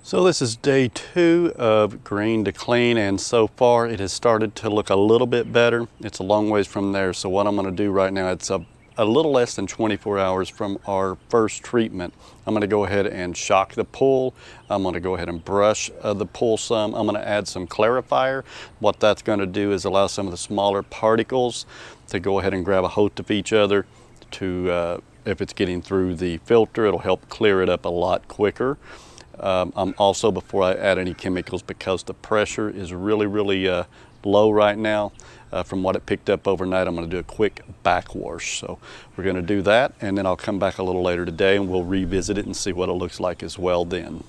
So this is day 2 of green to clean, and so far it has started to look a little bit better. It's a long ways from there, so what I'm going to do right now, it's a little less than 24 hours from our first treatment. I'm going to go ahead and shock the pool. I'm going to go ahead and brush the pool some. I'm going to add some clarifier. What that's going to do is allow some of the smaller particles to go ahead and grab a hold of each other to, if it's getting through the filter, it'll help clear it up a lot quicker. I'm also, before I add any chemicals, because the pressure is really low right now, from what it picked up overnight, I'm going to do a quick backwash. So we're going to do that, and then I'll come back a little later today and we'll revisit it and see what it looks like as well then.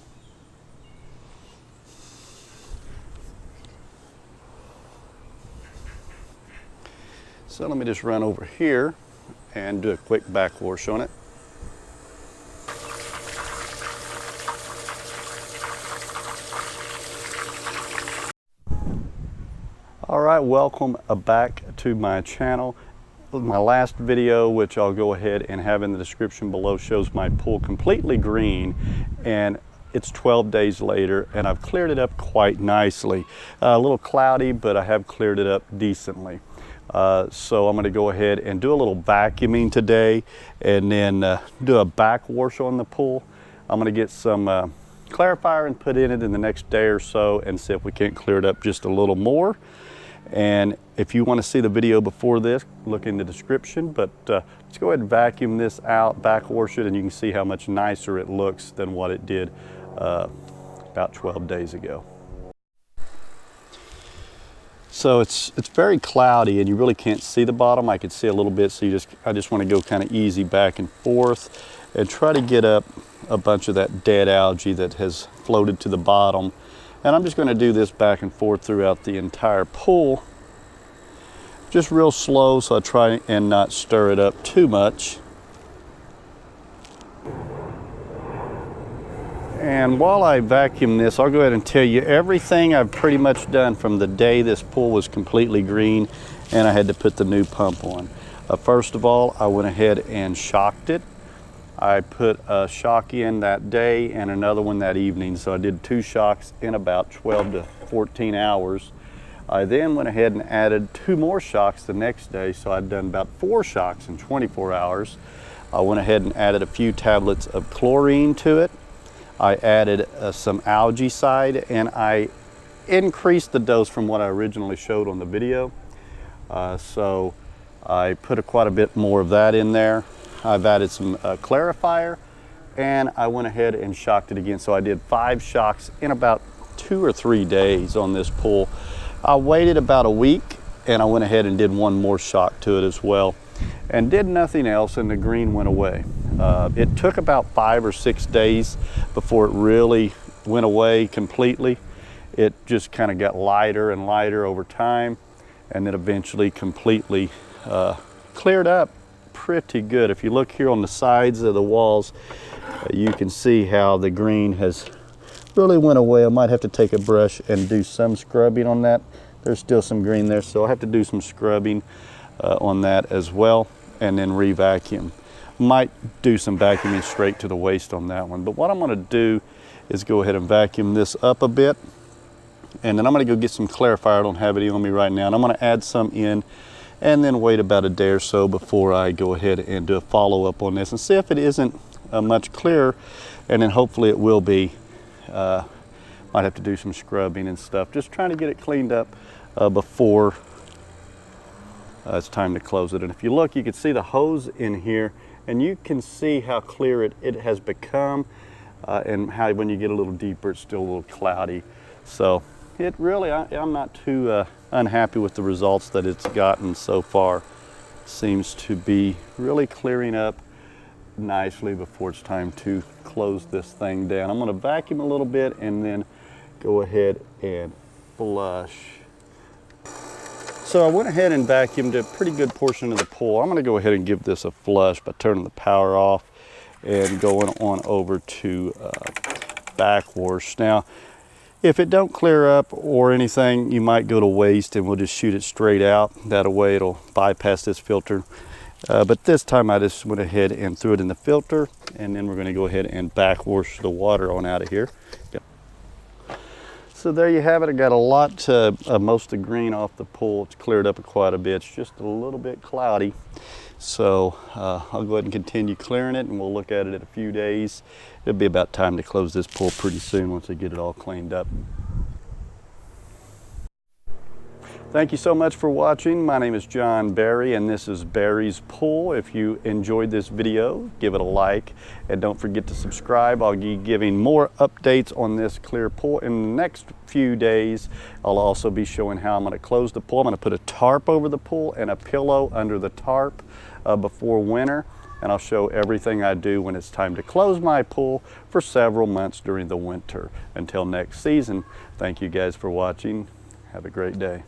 So let me just run over here and do a quick backwash on it. All right, welcome back to my channel. My last video, which I'll go ahead and have in the description below, shows my pool completely green, and it's 12 days later and I've cleared it up quite nicely. A little cloudy, but I have cleared it up decently. So I'm going to go ahead and do a little vacuuming today and then do a backwash on the pool. I'm going to get some clarifier and put in it in the next day or so and see if we can't clear it up just a little more. And if you want to see the video before this, look in the description, but let's go ahead and vacuum this out, backwash it, and you can see how much nicer it looks than what it did about 12 days ago. So it's very cloudy and you really can't see the bottom. I could see a little bit, so I just want to go kind of easy back and forth and try to get up a bunch of that dead algae that has floated to the bottom. And I'm just going to do this back and forth throughout the entire pool, just real slow, so I try and not stir it up too much. And while I vacuum this, I'll go ahead and tell you everything I've pretty much done from the day this pool was completely green and I had to put the new pump on. First of all, I went ahead and shocked it. I put a shock in that day and another one that evening, so I did 2 shocks in about 12 to 14 hours. I then went ahead and added 2 more shocks the next day, so I'd done about 4 shocks in 24 hours. I went ahead and added a few tablets of chlorine to it. I added some algaecide, and I increased the dose from what I originally showed on the video. So I put quite a bit more of that in there. I've added some clarifier, and I went ahead and shocked it again. So I did 5 shocks in about 2 or 3 days on this pool. I waited about a week and I went ahead and did 1 more shock to it as well and did nothing else, and the green went away. It took about 5 or 6 days before it really went away completely. It just kind of got lighter and lighter over time, and then eventually completely cleared up pretty good. If you look here on the sides of the walls, you can see how the green has really went away. I might have to take a brush and do some scrubbing on that. There's still some green there, so I'll have to do some scrubbing on that as well, and then re-vacuum. Might do some vacuuming straight to the waste on that one, but what I'm going to do is go ahead and vacuum this up a bit, and then I'm going to go get some clarifier. I don't have it on me right now, and I'm going to add some in and then wait about a day or so before I go ahead and do a follow-up on this and see if it isn't much clearer, and then hopefully it will be. Might have to do some scrubbing and stuff, just trying to get it cleaned up before it's time to close it. And if you look, you can see the hose in here, and you can see how clear it has become, and how when you get a little deeper, it's still a little cloudy. So it really, I'm not too unhappy with the results that it's gotten so far. Seems to be really clearing up nicely before it's time to close this thing down. I'm going to vacuum a little bit and then go ahead and flush. So I went ahead and vacuumed a pretty good portion of the pool. I'm going to go ahead and give this a flush by turning the power off and going on over to backwash. Now, if it don't clear up or anything, you might go to waste and we'll just shoot it straight out. That way it'll bypass this filter. But this time I just went ahead and threw it in the filter, and then we're going to go ahead and backwash the water on out of here. Yep. So there you have it. I got a lot, most of the green off the pool. It's cleared up quite a bit. It's just a little bit cloudy. So I'll go ahead and continue clearing it, and we'll look at it in a few days. It'll be about time to close this pool pretty soon once I get it all cleaned up. Thank you so much for watching. My name is John Barry, and this is Barry's Pool. If you enjoyed this video, give it a like, and don't forget to subscribe. I'll be giving more updates on this clear pool in the next few days. I'll also be showing how I'm going to close the pool. I'm going to put a tarp over the pool and a pillow under the tarp before winter, and I'll show everything I do when it's time to close my pool for several months during the winter. Until next season, thank you guys for watching. Have a great day.